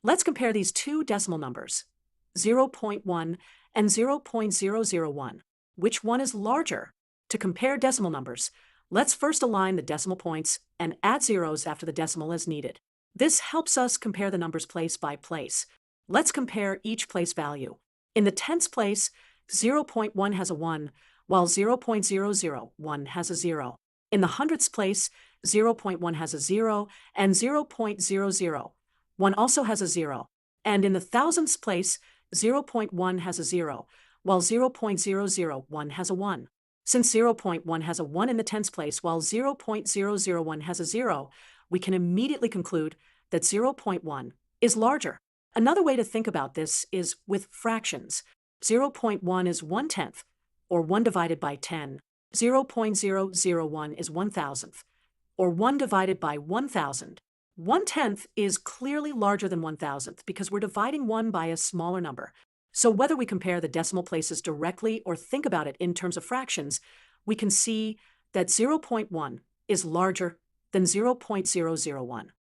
Let's compare these two decimal numbers, 0.1 and 0.001. Which one is larger? To compare decimal numbers, let's first align the decimal points and add zeros after the decimal as needed. This helps us compare the numbers place by place. Let's compare each place value. In the tens place, 0.1 has a 1, while 0.001 has a 0. In the hundredths place, 0.1 has a 0, and 0.001 also has a 0. And in the thousandths place, 0.1 has a 0, while 0.001 has a 1. Since 0.1 has a 1 in the tens place while 0.001 has a 0, we can immediately conclude that 0.1 is larger. Another way to think about this is with fractions. 0.1 is 1/10, or 1 divided by 10. 0.001 is 1,000th, or 1 divided by 1,000. 1/10 is clearly larger than 1,000th because we're dividing 1 by a smaller number. So whether we compare the decimal places directly or think about it in terms of fractions, we can see that 0.1 is larger than 0.001.